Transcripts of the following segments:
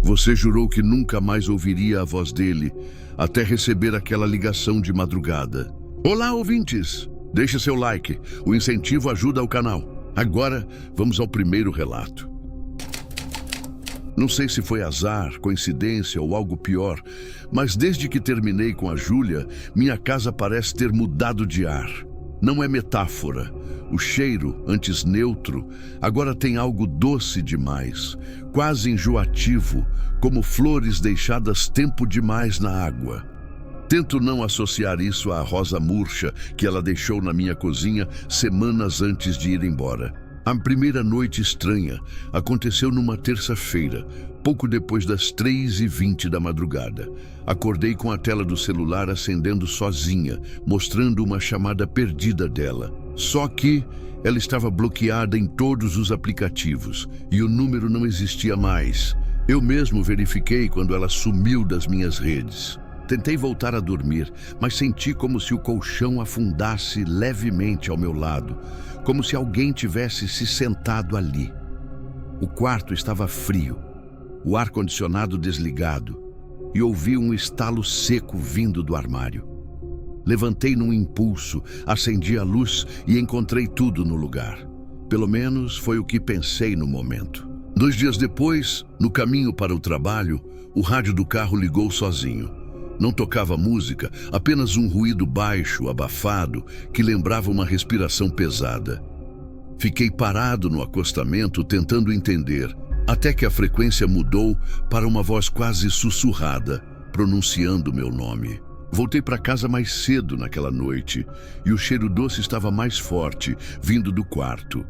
Você jurou que nunca mais ouviria a voz dele, até receber aquela ligação de madrugada. Olá, ouvintes! Deixe seu like, o incentivo ajuda o canal. Agora, vamos ao primeiro relato. Não sei se foi azar, coincidência ou algo pior, mas desde que terminei com a Júlia, minha casa parece ter mudado de ar. Não é metáfora. O cheiro, antes neutro, agora tem algo doce demais, quase enjoativo, como flores deixadas tempo demais na água. Tento não associar isso à rosa murcha que ela deixou na minha cozinha semanas antes de ir embora. A primeira noite estranha aconteceu numa terça-feira, pouco depois das 3h20 da madrugada. Acordei com a tela do celular acendendo sozinha, mostrando uma chamada perdida dela. Só que ela estava bloqueada em todos os aplicativos e o número não existia mais. Eu mesmo verifiquei quando ela sumiu das minhas redes. Tentei voltar a dormir, mas senti como se o colchão afundasse levemente ao meu lado, como se alguém tivesse se sentado ali. O quarto estava frio, o ar-condicionado desligado, e ouvi um estalo seco vindo do armário. Levantei num impulso, acendi a luz e encontrei tudo no lugar. Pelo menos foi o que pensei no momento. 2 dias depois, no caminho para o trabalho, o rádio do carro ligou sozinho. Não tocava música, apenas um ruído baixo, abafado, que lembrava uma respiração pesada. Fiquei parado no acostamento tentando entender, até que a frequência mudou para uma voz quase sussurrada, pronunciando meu nome. Voltei para casa mais cedo naquela noite e o cheiro doce estava mais forte, vindo do quarto.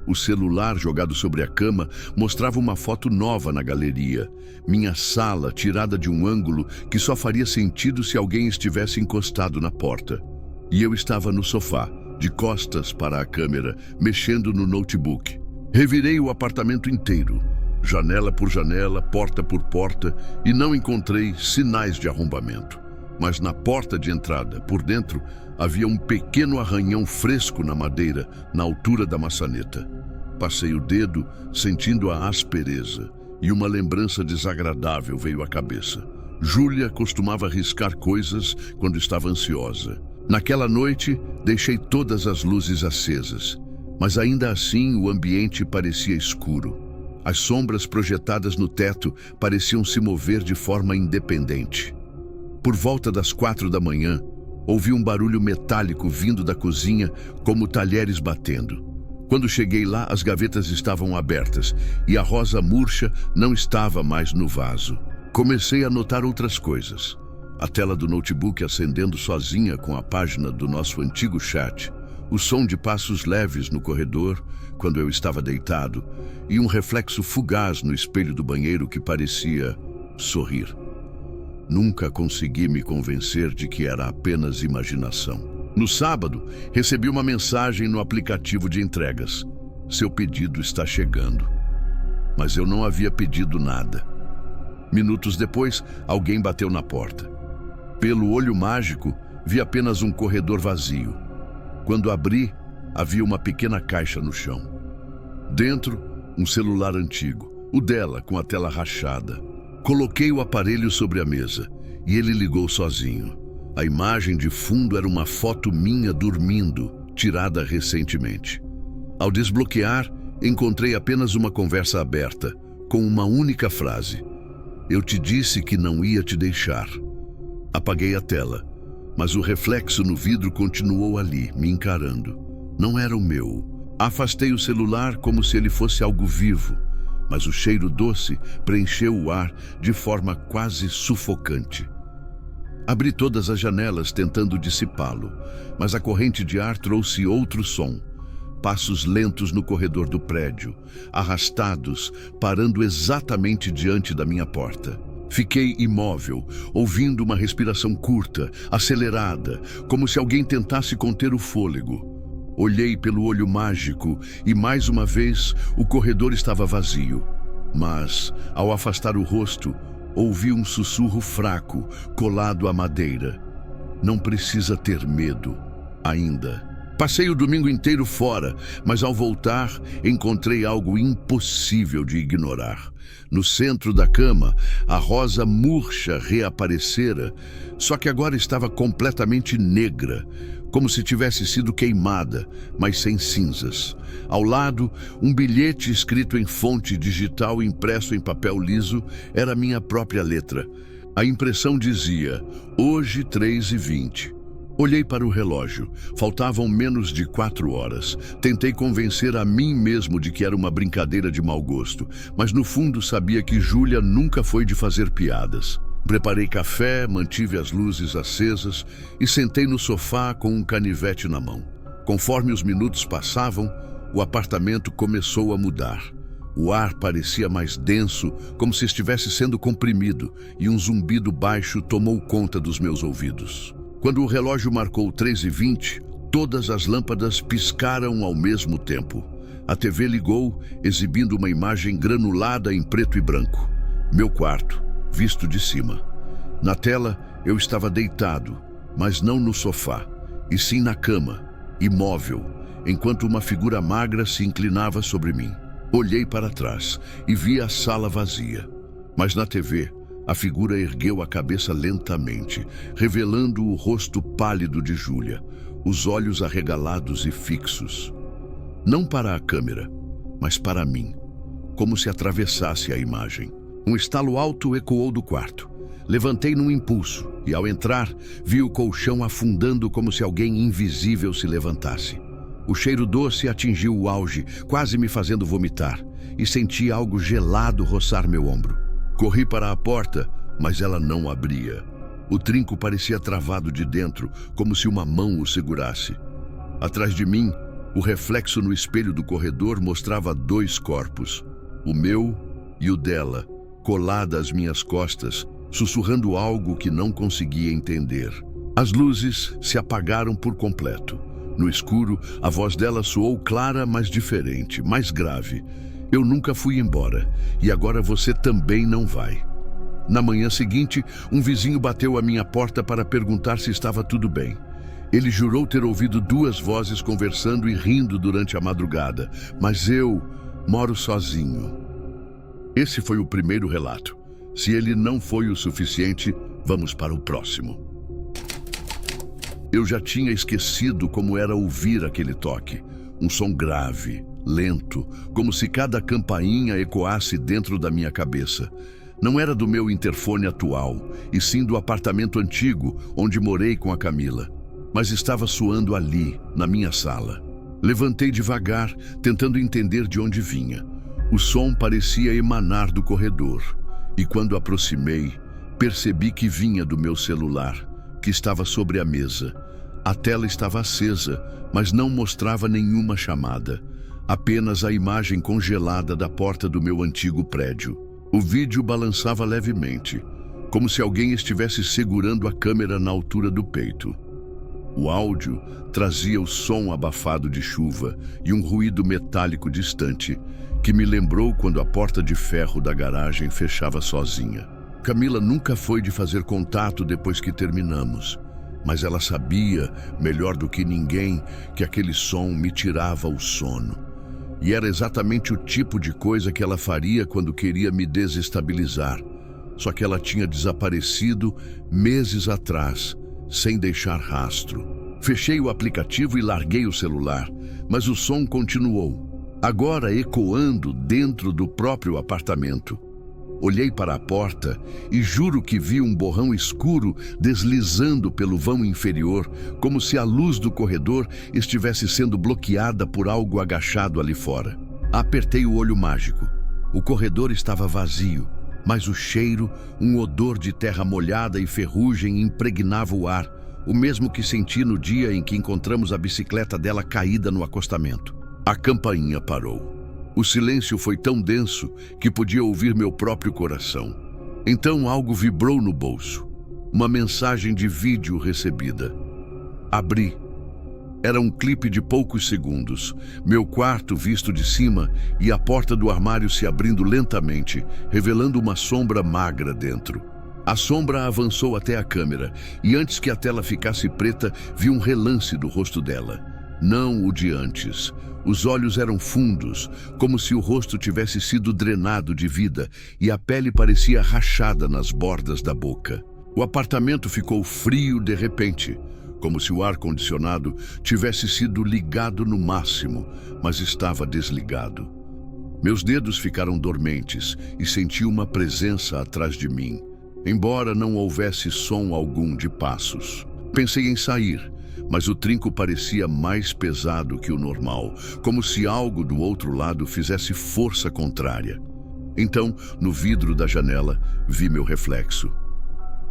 O celular jogado sobre a cama mostrava uma foto nova na galeria. Minha sala tirada de um ângulo que só faria sentido se alguém estivesse encostado na porta. E eu estava no sofá, de costas para a câmera, mexendo no notebook. Revirei o apartamento inteiro, janela por janela, porta por porta, e não encontrei sinais de arrombamento. Mas na porta de entrada, por dentro, havia um pequeno arranhão fresco na madeira, na altura da maçaneta. Passei o dedo, sentindo a aspereza, e uma lembrança desagradável veio à cabeça. Júlia costumava riscar coisas quando estava ansiosa. Naquela noite, deixei todas as luzes acesas, mas ainda assim o ambiente parecia escuro. As sombras projetadas no teto pareciam se mover de forma independente. Por volta das 4 da manhã, ouvi um barulho metálico vindo da cozinha, como talheres batendo. Quando cheguei lá, as gavetas estavam abertas e a rosa murcha não estava mais no vaso. Comecei a notar outras coisas. A tela do notebook acendendo sozinha com a página do nosso antigo chat, o som de passos leves no corredor, quando eu estava deitado, e um reflexo fugaz no espelho do banheiro que parecia sorrir. Nunca consegui me convencer de que era apenas imaginação. No sábado, recebi uma mensagem no aplicativo de entregas. Seu pedido está chegando. Mas eu não havia pedido nada. Minutos depois, alguém bateu na porta. Pelo olho mágico, vi apenas um corredor vazio. Quando abri, havia uma pequena caixa no chão. Dentro, um celular antigo, o dela com a tela rachada. Coloquei o aparelho sobre a mesa e ele ligou sozinho. A imagem de fundo era uma foto minha dormindo, tirada recentemente. Ao desbloquear, encontrei apenas uma conversa aberta, com uma única frase. Eu te disse que não ia te deixar. Apaguei a tela, mas o reflexo no vidro continuou ali, me encarando. Não era o meu. Afastei o celular como se ele fosse algo vivo, mas o cheiro doce preencheu o ar de forma quase sufocante. Abri todas as janelas tentando dissipá-lo, mas a corrente de ar trouxe outro som. Passos lentos no corredor do prédio, arrastados, parando exatamente diante da minha porta. Fiquei imóvel, ouvindo uma respiração curta, acelerada, como se alguém tentasse conter o fôlego. Olhei pelo olho mágico e, mais uma vez, o corredor estava vazio. Mas, ao afastar o rosto, ouvi um sussurro fraco, colado à madeira. Não precisa ter medo, ainda. Passei o domingo inteiro fora, mas ao voltar encontrei algo impossível de ignorar. No centro da cama, a rosa murcha reaparecera, só que agora estava completamente negra, como se tivesse sido queimada, mas sem cinzas. Ao lado, um bilhete escrito em fonte digital impresso em papel liso era minha própria letra. A impressão dizia: hoje 3h20. Olhei para o relógio. Faltavam menos de 4 horas. Tentei convencer a mim mesmo de que era uma brincadeira de mau gosto, mas no fundo sabia que Júlia nunca foi de fazer piadas. Preparei café, mantive as luzes acesas e sentei no sofá com um canivete na mão. Conforme os minutos passavam, o apartamento começou a mudar. O ar parecia mais denso, como se estivesse sendo comprimido, e um zumbido baixo tomou conta dos meus ouvidos. Quando o relógio marcou 3h20, todas as lâmpadas piscaram ao mesmo tempo. A TV ligou, exibindo uma imagem granulada em preto e branco. Meu quarto, visto de cima. Na tela, eu estava deitado, mas não no sofá, e sim na cama, imóvel, enquanto uma figura magra se inclinava sobre mim. Olhei para trás e vi a sala vazia, mas na TV, a figura ergueu a cabeça lentamente, revelando o rosto pálido de Júlia, os olhos arregalados e fixos. Não para a câmera, mas para mim, como se atravessasse a imagem. Um estalo alto ecoou do quarto. Levantei num impulso e, ao entrar, vi o colchão afundando como se alguém invisível se levantasse. O cheiro doce atingiu o auge, quase me fazendo vomitar, e senti algo gelado roçar meu ombro. Corri para a porta, mas ela não abria. O trinco parecia travado de dentro, como se uma mão o segurasse. Atrás de mim, o reflexo no espelho do corredor mostrava 2 corpos, o meu e o dela, colada às minhas costas, sussurrando algo que não conseguia entender. As luzes se apagaram por completo. No escuro, a voz dela soou clara, mas diferente, mais grave. Eu nunca fui embora, e agora você também não vai. Na manhã seguinte, um vizinho bateu à minha porta para perguntar se estava tudo bem. Ele jurou ter ouvido 2 vozes conversando e rindo durante a madrugada, mas eu moro sozinho. Esse foi o primeiro relato. Se ele não foi o suficiente, vamos para o próximo. Eu já tinha esquecido como era ouvir aquele toque. Um som grave, lento, como se cada campainha ecoasse dentro da minha cabeça. Não era do meu interfone atual, e sim do apartamento antigo, onde morei com a Camila. Mas estava soando ali, na minha sala. Levantei devagar, tentando entender de onde vinha. O som parecia emanar do corredor, e quando aproximei, percebi que vinha do meu celular, que estava sobre a mesa. A tela estava acesa, mas não mostrava nenhuma chamada. Apenas a imagem congelada da porta do meu antigo prédio. O vídeo balançava levemente, como se alguém estivesse segurando a câmera na altura do peito. O áudio trazia o som abafado de chuva e um ruído metálico distante, que me lembrou quando a porta de ferro da garagem fechava sozinha. Camila nunca foi de fazer contato depois que terminamos, mas ela sabia, melhor do que ninguém, que aquele som me tirava o sono. E era exatamente o tipo de coisa que ela faria quando queria me desestabilizar. Só que ela tinha desaparecido meses atrás, sem deixar rastro. Fechei o aplicativo e larguei o celular, mas o som continuou, agora ecoando dentro do próprio apartamento. Olhei para a porta e juro que vi um borrão escuro deslizando pelo vão inferior, como se a luz do corredor estivesse sendo bloqueada por algo agachado ali fora. Apertei o olho mágico. O corredor estava vazio, mas o cheiro, um odor de terra molhada e ferrugem impregnava o ar, o mesmo que senti no dia em que encontramos a bicicleta dela caída no acostamento. A campainha parou. O silêncio foi tão denso que podia ouvir meu próprio coração. Então algo vibrou no bolso. Uma mensagem de vídeo recebida. Abri. Era um clipe de poucos segundos. Meu quarto visto de cima e a porta do armário se abrindo lentamente, revelando uma sombra magra dentro. A sombra avançou até a câmera e antes que a tela ficasse preta, vi um relance do rosto dela. Não o de antes. Os olhos eram fundos, como se o rosto tivesse sido drenado de vida e a pele parecia rachada nas bordas da boca. O apartamento ficou frio de repente, como se o ar-condicionado tivesse sido ligado no máximo, mas estava desligado. Meus dedos ficaram dormentes e senti uma presença atrás de mim, embora não houvesse som algum de passos. Pensei em sair, mas o trinco parecia mais pesado que o normal, como se algo do outro lado fizesse força contrária. Então, no vidro da janela, vi meu reflexo.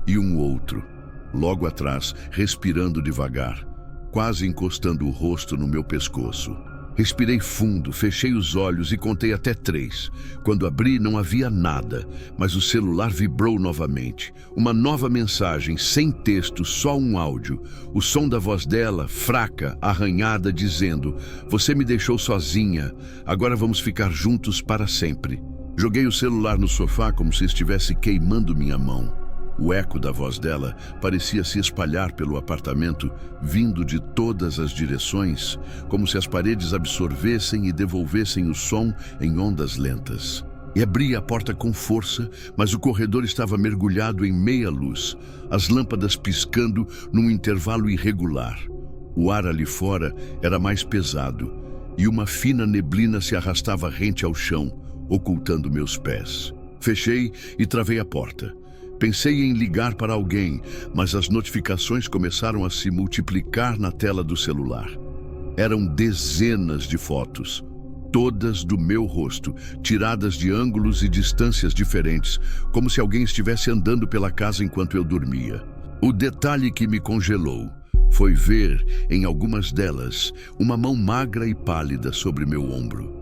E um outro, logo atrás, respirando devagar, quase encostando o rosto no meu pescoço. Respirei fundo, fechei os olhos e contei até 3. Quando abri, não havia nada, mas o celular vibrou novamente. Uma nova mensagem, sem texto, só um áudio. O som da voz dela, fraca, arranhada, dizendo: "Você me deixou sozinha, agora vamos ficar juntos para sempre." Joguei o celular no sofá como se estivesse queimando minha mão. O eco da voz dela parecia se espalhar pelo apartamento, vindo de todas as direções, como se as paredes absorvessem e devolvessem o som em ondas lentas. E abri a porta com força, mas o corredor estava mergulhado em meia luz, as lâmpadas piscando num intervalo irregular. O ar ali fora era mais pesado, e uma fina neblina se arrastava rente ao chão, ocultando meus pés. Fechei e travei a porta. Pensei em ligar para alguém, mas as notificações começaram a se multiplicar na tela do celular. Eram dezenas de fotos, todas do meu rosto, tiradas de ângulos e distâncias diferentes, como se alguém estivesse andando pela casa enquanto eu dormia. O detalhe que me congelou foi ver, em algumas delas, uma mão magra e pálida sobre meu ombro.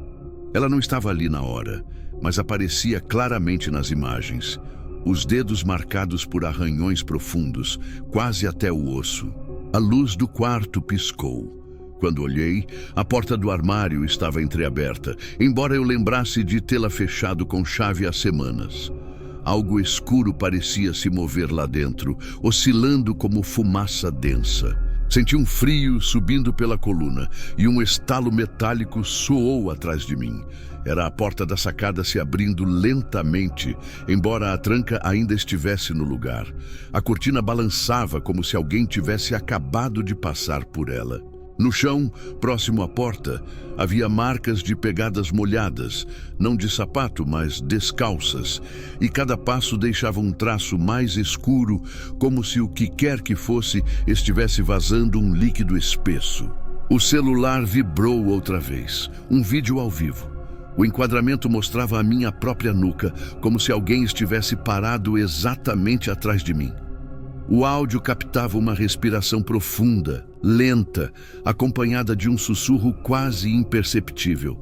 Ela não estava ali na hora, mas aparecia claramente nas imagens. Os dedos marcados por arranhões profundos, quase até o osso. A luz do quarto piscou. Quando olhei, a porta do armário estava entreaberta, embora eu lembrasse de tê-la fechado com chave há semanas. Algo escuro parecia se mover lá dentro, oscilando como fumaça densa. Senti um frio subindo pela coluna e um estalo metálico soou atrás de mim. Era a porta da sacada se abrindo lentamente, embora a tranca ainda estivesse no lugar. A cortina balançava como se alguém tivesse acabado de passar por ela. No chão, próximo à porta, havia marcas de pegadas molhadas, não de sapato, mas descalças, e cada passo deixava um traço mais escuro, como se o que quer que fosse estivesse vazando um líquido espesso. O celular vibrou outra vez, um vídeo ao vivo. O enquadramento mostrava a minha própria nuca, como se alguém estivesse parado exatamente atrás de mim. O áudio captava uma respiração profunda, lenta, acompanhada de um sussurro quase imperceptível.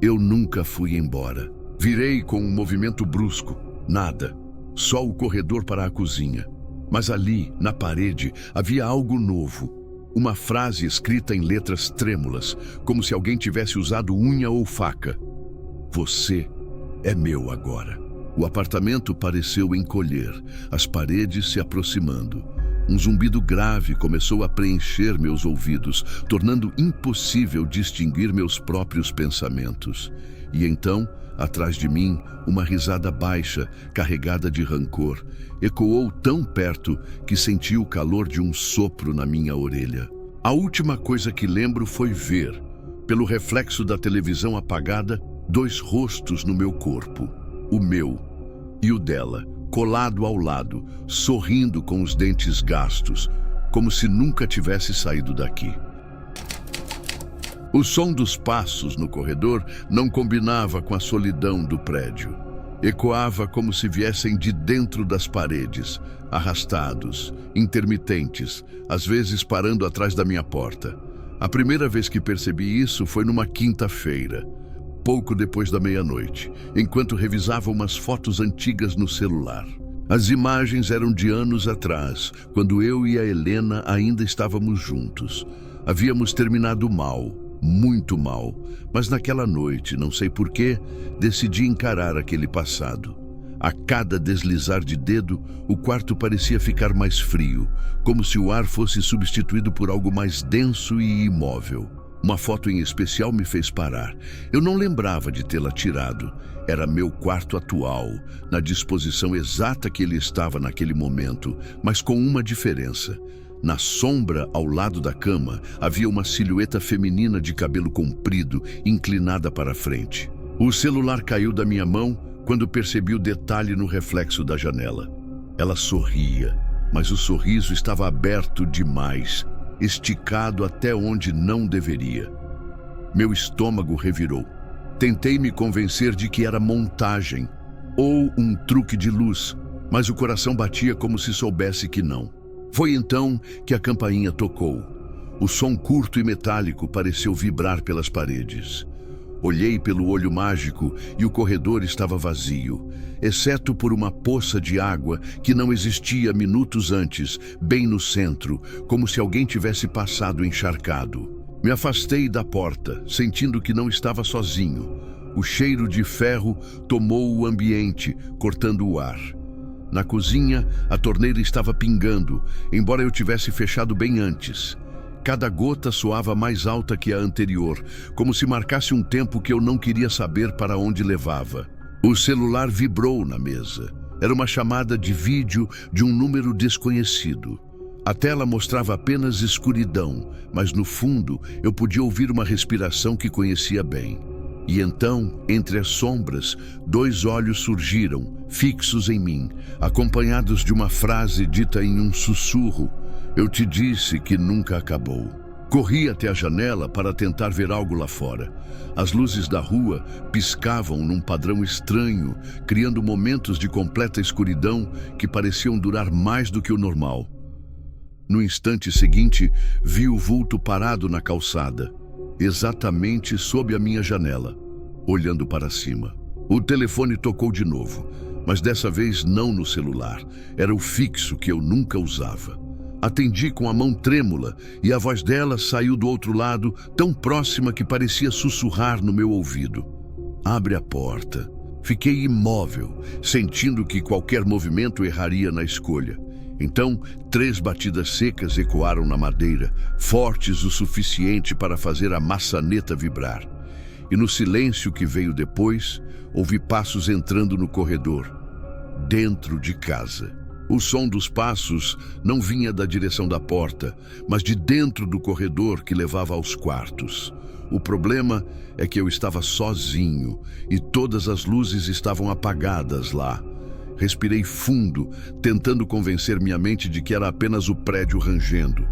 Eu nunca fui embora. Virei com um movimento brusco. Nada. Só o corredor para a cozinha. Mas ali, na parede, havia algo novo. Uma frase escrita em letras trêmulas, como se alguém tivesse usado unha ou faca. "Você é meu agora." O apartamento pareceu encolher, as paredes se aproximando. Um zumbido grave começou a preencher meus ouvidos, tornando impossível distinguir meus próprios pensamentos. E então, atrás de mim, uma risada baixa, carregada de rancor, ecoou tão perto que senti o calor de um sopro na minha orelha. A última coisa que lembro foi ver, pelo reflexo da televisão apagada, 2 rostos no meu corpo. O meu e o dela, colado ao lado, sorrindo com os dentes gastos, como se nunca tivesse saído daqui. O som dos passos no corredor não combinava com a solidão do prédio. Ecoava como se viessem de dentro das paredes, arrastados, intermitentes, às vezes parando atrás da minha porta. A primeira vez que percebi isso foi numa quinta-feira, pouco depois da meia-noite, enquanto revisava umas fotos antigas no celular. As imagens eram de anos atrás, quando eu e a Helena ainda estávamos juntos. Havíamos terminado mal, muito mal, mas naquela noite, não sei porquê, decidi encarar aquele passado. A cada deslizar de dedo, o quarto parecia ficar mais frio, como se o ar fosse substituído por algo mais denso e imóvel. Uma foto em especial me fez parar. Eu não lembrava de tê-la tirado. Era meu quarto atual, na disposição exata que ele estava naquele momento, mas com uma diferença. Na sombra, ao lado da cama, havia uma silhueta feminina de cabelo comprido, inclinada para a frente. O celular caiu da minha mão quando percebi o detalhe no reflexo da janela. Ela sorria, mas o sorriso estava aberto demais, esticado até onde não deveria. Meu estômago revirou. Tentei me convencer de que era montagem ou um truque de luz, mas o coração batia como se soubesse que não. Foi então que a campainha tocou. O som curto e metálico pareceu vibrar pelas paredes. Olhei pelo olho mágico e o corredor estava vazio, exceto por uma poça de água que não existia minutos antes, bem no centro, como se alguém tivesse passado encharcado. Me afastei da porta, sentindo que não estava sozinho. O cheiro de ferro tomou o ambiente, cortando o ar. Na cozinha, a torneira estava pingando, embora eu tivesse fechado bem antes. Cada gota soava mais alta que a anterior, como se marcasse um tempo que eu não queria saber para onde levava. O celular vibrou na mesa. Era uma chamada de vídeo de um número desconhecido. A tela mostrava apenas escuridão, mas no fundo eu podia ouvir uma respiração que conhecia bem. E então, entre as sombras, 2 olhos surgiram, fixos em mim, acompanhados de uma frase dita em um sussurro. Eu te disse que nunca acabou. Corri até a janela para tentar ver algo lá fora. As luzes da rua piscavam num padrão estranho, criando momentos de completa escuridão que pareciam durar mais do que o normal. No instante seguinte, vi o vulto parado na calçada, exatamente sob a minha janela, olhando para cima. O telefone tocou de novo, mas dessa vez não no celular. Era o fixo que eu nunca usava. Atendi com a mão trêmula e a voz dela saiu do outro lado, tão próxima que parecia sussurrar no meu ouvido. Abre a porta. Fiquei imóvel, sentindo que qualquer movimento erraria na escolha. Então, 3 batidas secas ecoaram na madeira, fortes o suficiente para fazer a maçaneta vibrar. E no silêncio que veio depois, ouvi passos entrando no corredor, dentro de casa. O som dos passos não vinha da direção da porta, mas de dentro do corredor que levava aos quartos. O problema é que eu estava sozinho e todas as luzes estavam apagadas lá. Respirei fundo, tentando convencer minha mente de que era apenas o prédio rangendo.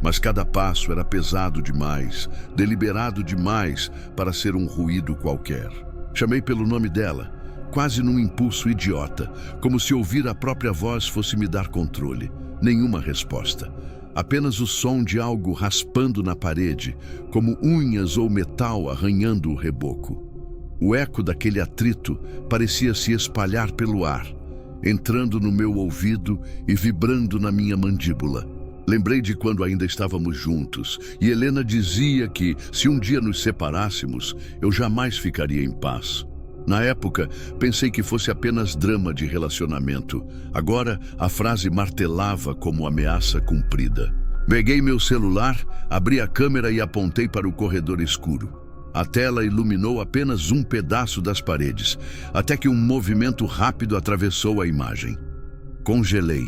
Mas cada passo era pesado demais, deliberado demais para ser um ruído qualquer. Chamei pelo nome dela, quase num impulso idiota, como se ouvir a própria voz fosse me dar controle. Nenhuma resposta. Apenas o som de algo raspando na parede, como unhas ou metal arranhando o reboco. O eco daquele atrito parecia se espalhar pelo ar, entrando no meu ouvido e vibrando na minha mandíbula. Lembrei de quando ainda estávamos juntos, e Helena dizia que, se um dia nos separássemos, eu jamais ficaria em paz. Na época, pensei que fosse apenas drama de relacionamento. Agora, a frase martelava como ameaça cumprida. Peguei meu celular, abri a câmera e apontei para o corredor escuro. A tela iluminou apenas um pedaço das paredes, até que um movimento rápido atravessou a imagem. Congelei.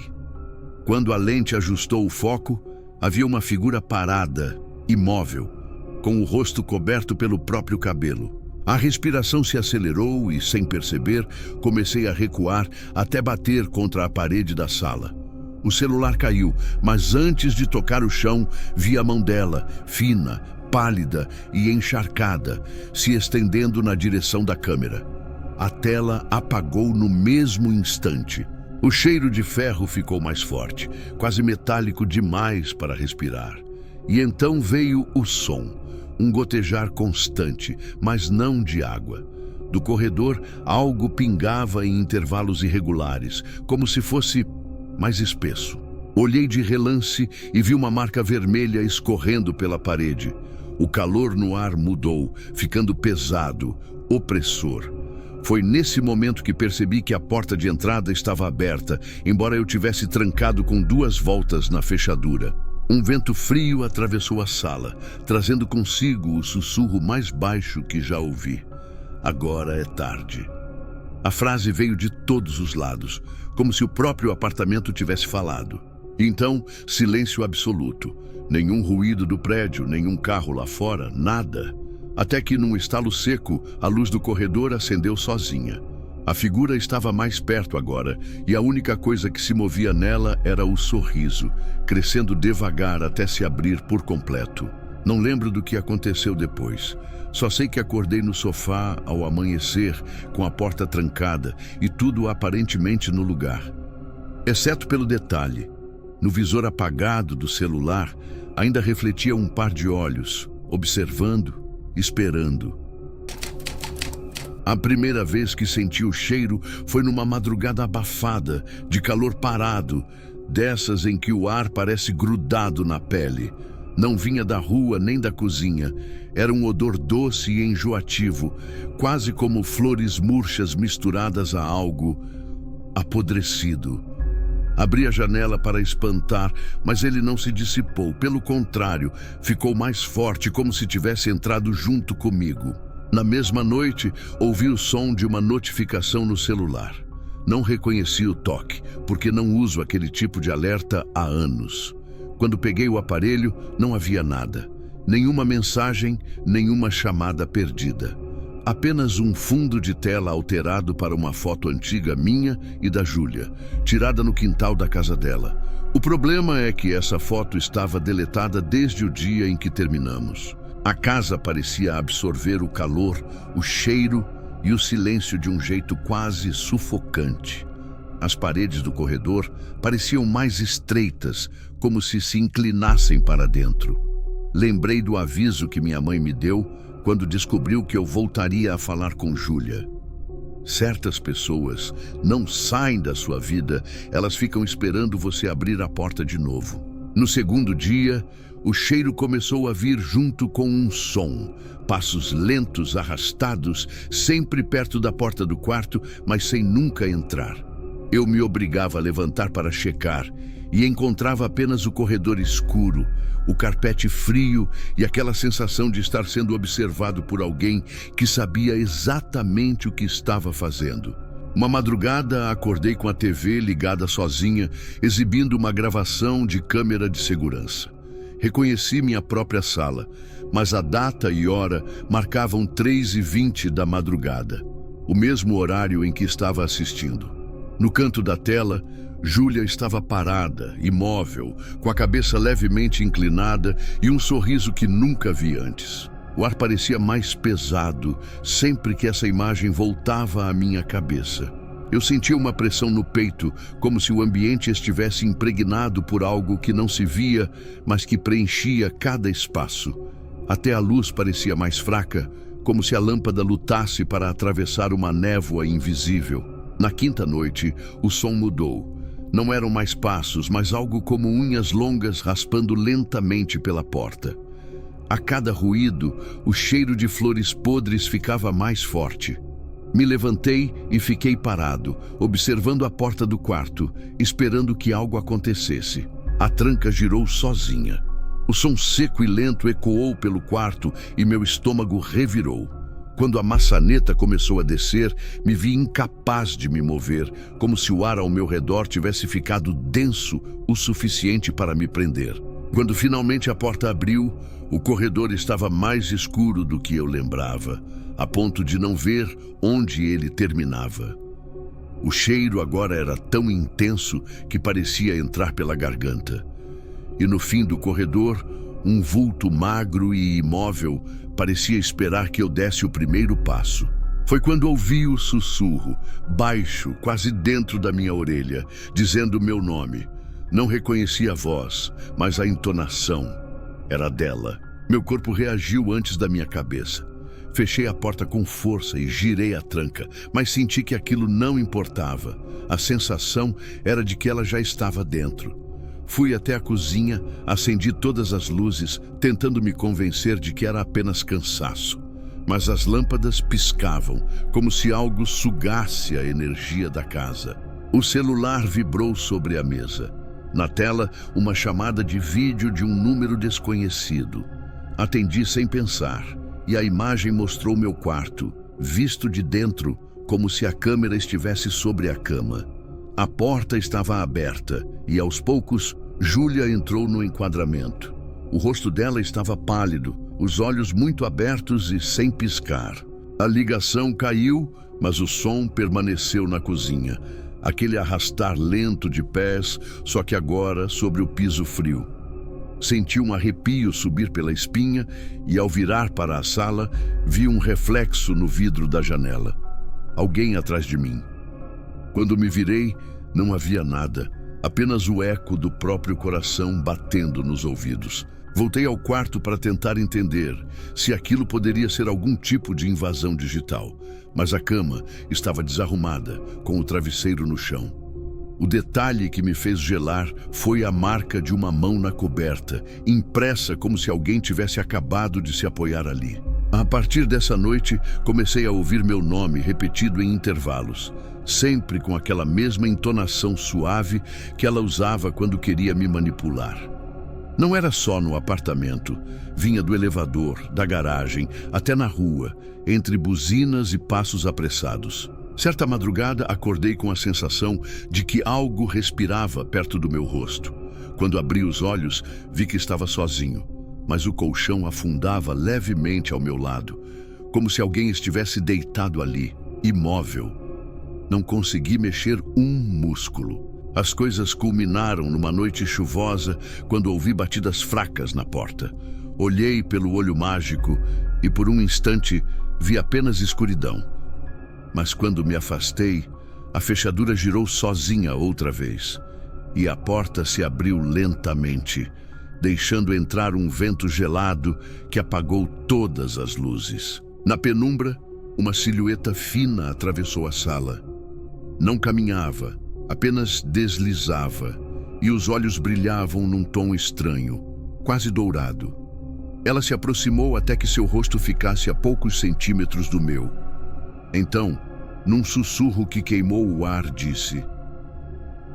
Quando a lente ajustou o foco, havia uma figura parada, imóvel, com o rosto coberto pelo próprio cabelo. A respiração se acelerou e, sem perceber, comecei a recuar até bater contra a parede da sala. O celular caiu, mas antes de tocar o chão, vi a mão dela, fina, pálida e encharcada, se estendendo na direção da câmera. A tela apagou no mesmo instante. O cheiro de ferro ficou mais forte, quase metálico demais para respirar. E então veio o som, um gotejar constante, mas não de água. Do corredor, algo pingava em intervalos irregulares, como se fosse mais espesso. Olhei de relance e vi uma marca vermelha escorrendo pela parede. O calor no ar mudou, ficando pesado, opressor. Foi nesse momento que percebi que a porta de entrada estava aberta, embora eu tivesse trancado com 2 voltas na fechadura. Um vento frio atravessou a sala, trazendo consigo o sussurro mais baixo que já ouvi. Agora é tarde. A frase veio de todos os lados, como se o próprio apartamento tivesse falado. Então, silêncio absoluto. Nenhum ruído do prédio, nenhum carro lá fora, nada. Até que, num estalo seco, a luz do corredor acendeu sozinha. A figura estava mais perto agora, e a única coisa que se movia nela era o sorriso, crescendo devagar até se abrir por completo. Não lembro do que aconteceu depois. Só sei que acordei no sofá ao amanhecer, com a porta trancada e tudo aparentemente no lugar. Exceto pelo detalhe. No visor apagado do celular, ainda refletia um par de olhos, observando, esperando. A primeira vez que senti o cheiro foi numa madrugada abafada, de calor parado, dessas em que o ar parece grudado na pele. Não vinha da rua nem da cozinha. Era um odor doce e enjoativo, quase como flores murchas misturadas a algo apodrecido. Abri a janela para espantar, mas ele não se dissipou. Pelo contrário, ficou mais forte, como se tivesse entrado junto comigo. Na mesma noite, ouvi o som de uma notificação no celular. Não reconheci o toque, porque não uso aquele tipo de alerta há anos. Quando peguei o aparelho, não havia nada. Nenhuma mensagem, nenhuma chamada perdida. Apenas um fundo de tela alterado para uma foto antiga minha e da Júlia, tirada no quintal da casa dela. O problema é que essa foto estava deletada desde o dia em que terminamos. A casa parecia absorver o calor, o cheiro e o silêncio de um jeito quase sufocante. As paredes do corredor pareciam mais estreitas, como se inclinassem para dentro. Lembrei do aviso que minha mãe me deu quando descobriu que eu voltaria a falar com Júlia. Certas pessoas não saem da sua vida, elas ficam esperando você abrir a porta de novo. No segundo dia, o cheiro começou a vir junto com um som. Passos lentos, arrastados, sempre perto da porta do quarto, mas sem nunca entrar. Eu me obrigava a levantar para checar e encontrava apenas o corredor escuro, o carpete frio e aquela sensação de estar sendo observado por alguém que sabia exatamente o que estava fazendo. Uma madrugada, acordei com a TV ligada sozinha, exibindo uma gravação de câmera de segurança. Reconheci minha própria sala, mas a data e hora marcavam 3h20 da madrugada, o mesmo horário em que estava assistindo. No canto da tela, Júlia estava parada, imóvel, com a cabeça levemente inclinada e um sorriso que nunca vi antes. O ar parecia mais pesado sempre que essa imagem voltava à minha cabeça. Eu sentia uma pressão no peito, como se o ambiente estivesse impregnado por algo que não se via, mas que preenchia cada espaço. Até a luz parecia mais fraca, como se a lâmpada lutasse para atravessar uma névoa invisível. Na quinta noite, o som mudou. Não eram mais passos, mas algo como unhas longas raspando lentamente pela porta. A cada ruído, o cheiro de flores podres ficava mais forte. Me levantei e fiquei parado, observando a porta do quarto, esperando que algo acontecesse. A tranca girou sozinha. O som seco e lento ecoou pelo quarto e meu estômago revirou. Quando a maçaneta começou a descer, me vi incapaz de me mover, como se o ar ao meu redor tivesse ficado denso o suficiente para me prender. Quando finalmente a porta abriu, o corredor estava mais escuro do que eu lembrava, a ponto de não ver onde ele terminava. O cheiro agora era tão intenso que parecia entrar pela garganta. E no fim do corredor, um vulto magro e imóvel parecia esperar que eu desse o primeiro passo. Foi quando ouvi o sussurro, baixo, quase dentro da minha orelha, dizendo meu nome. Não reconheci a voz, mas a entonação era dela. Meu corpo reagiu antes da minha cabeça. Fechei a porta com força e girei a tranca, mas senti que aquilo não importava. A sensação era de que ela já estava dentro. Fui até a cozinha, acendi todas as luzes, tentando me convencer de que era apenas cansaço. mas as lâmpadas piscavam, como se algo sugasse a energia da casa. O celular vibrou sobre a mesa. Na tela, uma chamada de vídeo de um número desconhecido. Atendi sem pensar, e a imagem mostrou meu quarto, visto de dentro, como se a câmera estivesse sobre a cama. A porta estava aberta, e aos poucos, Júlia entrou no enquadramento. O rosto dela estava pálido, os olhos muito abertos e sem piscar. A ligação caiu, mas o som permaneceu na cozinha. Aquele arrastar lento de pés, só que agora sobre o piso frio. Senti um arrepio subir pela espinha e, ao virar para a sala, vi um reflexo no vidro da janela. Alguém atrás de mim. Quando me virei, não havia nada, apenas o eco do próprio coração batendo nos ouvidos. Voltei ao quarto para tentar entender se aquilo poderia ser algum tipo de invasão digital, mas a cama estava desarrumada, com o travesseiro no chão. O detalhe que me fez gelar foi a marca de uma mão na coberta, impressa como se alguém tivesse acabado de se apoiar ali. A partir dessa noite, comecei a ouvir meu nome repetido em intervalos, sempre com aquela mesma entonação suave que ela usava quando queria me manipular. Não era só no apartamento, vinha do elevador, da garagem, até na rua, entre buzinas e passos apressados. Certa madrugada, acordei com a sensação de que algo respirava perto do meu rosto. Quando abri os olhos, vi que estava sozinho, mas o colchão afundava levemente ao meu lado, como se alguém estivesse deitado ali, imóvel. Não consegui mexer um músculo. As coisas culminaram numa noite chuvosa quando ouvi batidas fracas na porta. Olhei pelo olho mágico e por um instante vi apenas escuridão. Mas quando me afastei, a fechadura girou sozinha outra vez e a porta se abriu lentamente, deixando entrar um vento gelado que apagou todas as luzes. Na penumbra, uma silhueta fina atravessou a sala. Não caminhava, apenas deslizava, e os olhos brilhavam num tom estranho, quase dourado. Ela se aproximou até que seu rosto ficasse a poucos centímetros do meu. Então, num sussurro que queimou o ar, disse: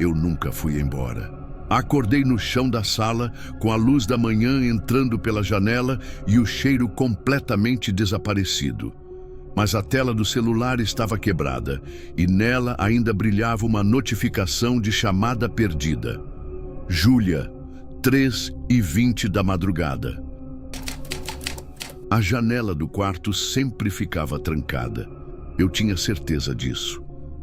"Eu nunca fui embora." Acordei no chão da sala, com a luz da manhã entrando pela janela e o cheiro completamente desaparecido. Mas a tela do celular estava quebrada e nela ainda brilhava uma notificação de chamada perdida. Júlia, 3h20 da madrugada. A janela do quarto sempre ficava trancada. Eu tinha certeza disso.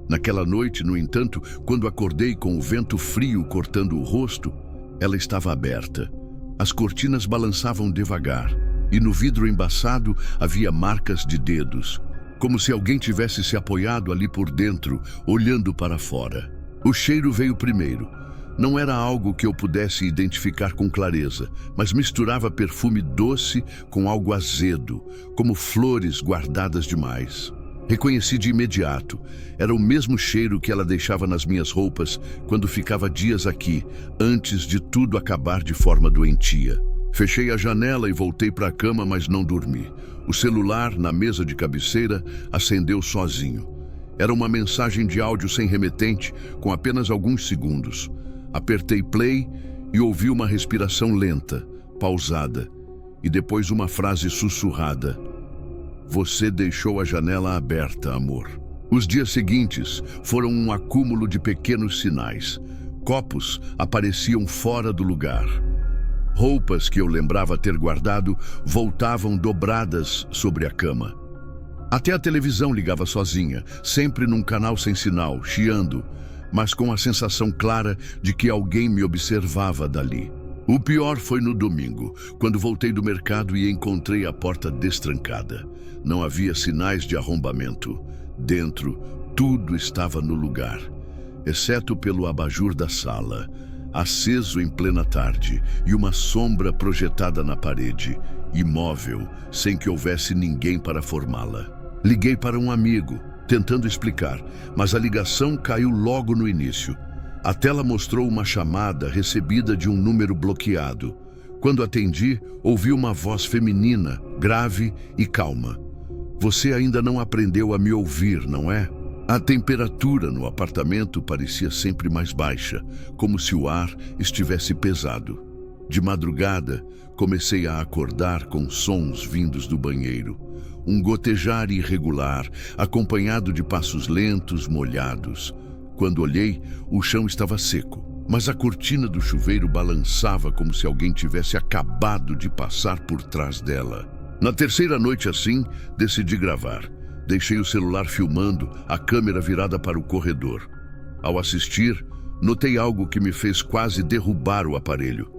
Naquela noite, no entanto, quando acordei com o vento frio cortando o rosto, ela estava aberta. As cortinas balançavam devagar e no vidro embaçado havia marcas de dedos, como se alguém tivesse se apoiado ali por dentro, olhando para fora. O cheiro veio primeiro. Não era algo que eu pudesse identificar com clareza, mas misturava perfume doce com algo azedo, como flores guardadas demais. Reconheci de imediato. Era o mesmo cheiro que ela deixava nas minhas roupas quando ficava dias aqui, antes de tudo acabar de forma doentia. Fechei a janela e voltei para a cama, mas não dormi. O celular, na mesa de cabeceira, acendeu sozinho. Era uma mensagem de áudio sem remetente, com apenas alguns segundos. Apertei play e ouvi uma respiração lenta, pausada, e depois uma frase sussurrada: "Você deixou a janela aberta, amor." Os dias seguintes foram um acúmulo de pequenos sinais. Copos apareciam fora do lugar. Roupas que eu lembrava ter guardado voltavam dobradas sobre a cama. Até a televisão ligava sozinha, sempre num canal sem sinal, chiando, mas com a sensação clara de que alguém me observava dali. O pior foi no domingo, quando voltei do mercado e encontrei a porta destrancada. Não havia sinais de arrombamento. Dentro, tudo estava no lugar, exceto pelo abajur da sala, aceso em plena tarde, e uma sombra projetada na parede, imóvel, sem que houvesse ninguém para formá-la. Liguei para um amigo, tentando explicar, mas a ligação caiu logo no início. A tela mostrou uma chamada recebida de um número bloqueado. Quando atendi, ouvi uma voz feminina, grave e calma. Você ainda não aprendeu a me ouvir, não é? A temperatura no apartamento parecia sempre mais baixa, como se o ar estivesse pesado. De madrugada, comecei a acordar com sons vindos do banheiro. Um gotejar irregular, acompanhado de passos lentos, molhados. Quando olhei, o chão estava seco, mas a cortina do chuveiro balançava como se alguém tivesse acabado de passar por trás dela. Na terceira noite assim, decidi gravar. Deixei o celular filmando, a câmera virada para o corredor. Ao assistir, notei algo que me fez quase derrubar o aparelho.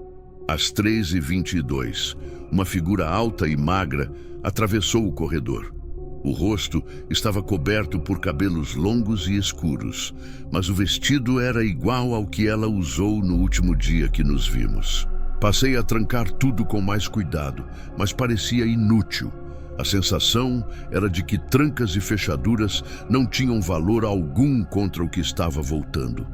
Às 3h22, uma figura alta e magra atravessou o corredor. O rosto estava coberto por cabelos longos e escuros, mas o vestido era igual ao que ela usou no último dia que nos vimos. Passei a trancar tudo com mais cuidado, mas parecia inútil. A sensação era de que trancas e fechaduras não tinham valor algum contra o que estava voltando.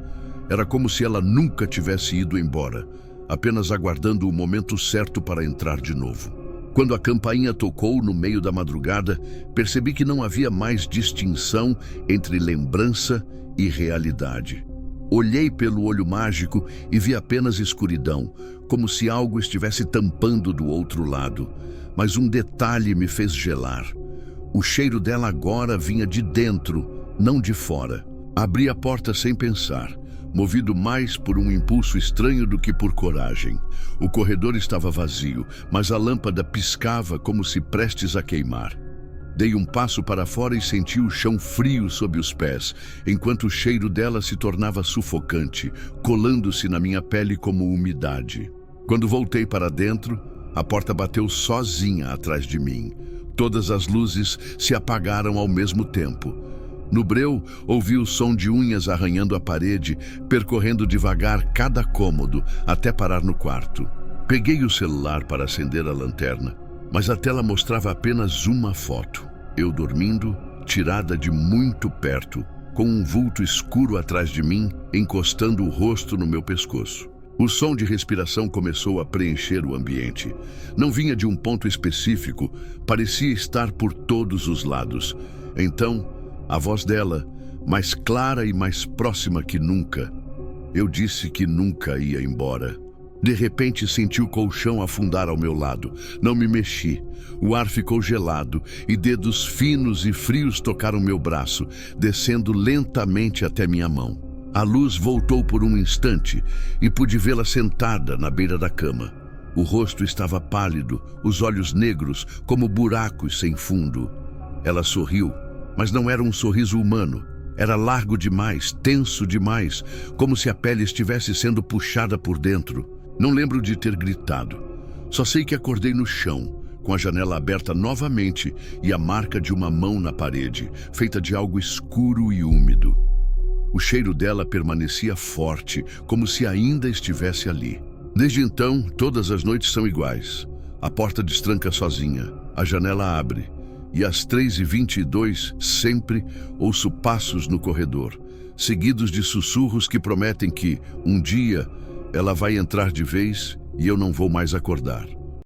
Era como se ela nunca tivesse ido embora, apenas aguardando o momento certo para entrar de novo. Quando a campainha tocou no meio da madrugada, percebi que não havia mais distinção entre lembrança e realidade. Olhei pelo olho mágico e vi apenas escuridão, como se algo estivesse tampando do outro lado. Mas um detalhe me fez gelar. O cheiro dela agora vinha de dentro, não de fora. Abri a porta sem pensar, movido mais por um impulso estranho do que por coragem. O corredor estava vazio, mas a lâmpada piscava como se prestes a queimar. Dei um passo para fora e senti o chão frio sob os pés, enquanto o cheiro dela se tornava sufocante, colando-se na minha pele como umidade. Quando voltei para dentro, a porta bateu sozinha atrás de mim. Todas as luzes se apagaram ao mesmo tempo. No breu, ouvi o som de unhas arranhando a parede, percorrendo devagar cada cômodo, até parar no quarto. Peguei o celular para acender a lanterna, mas a tela mostrava apenas uma foto. Eu dormindo, tirada de muito perto, com um vulto escuro atrás de mim, encostando o rosto no meu pescoço. O som de respiração começou a preencher o ambiente. Não vinha de um ponto específico, parecia estar por todos os lados. Então, a voz dela, mais clara e mais próxima que nunca. Eu disse que nunca ia embora. De repente senti o colchão afundar ao meu lado. Não me mexi. O ar ficou gelado e dedos finos e frios tocaram meu braço, descendo lentamente até minha mão. A luz voltou por um instante e pude vê-la sentada na beira da cama. O rosto estava pálido, os olhos negros como buracos sem fundo. Ela sorriu, mas não era um sorriso humano. Era largo demais, tenso demais, como se a pele estivesse sendo puxada por dentro. Não lembro de ter gritado. Só sei que acordei no chão, com a janela aberta novamente e a marca de uma mão na parede, feita de algo escuro e úmido. O cheiro dela permanecia forte, como se ainda estivesse ali. Desde então, todas as noites são iguais. A porta destranca sozinha, a janela abre, e às 3h22, sempre, ouço passos no corredor, seguidos de sussurros que prometem que, um dia, ela vai entrar de vez e eu não vou mais acordar.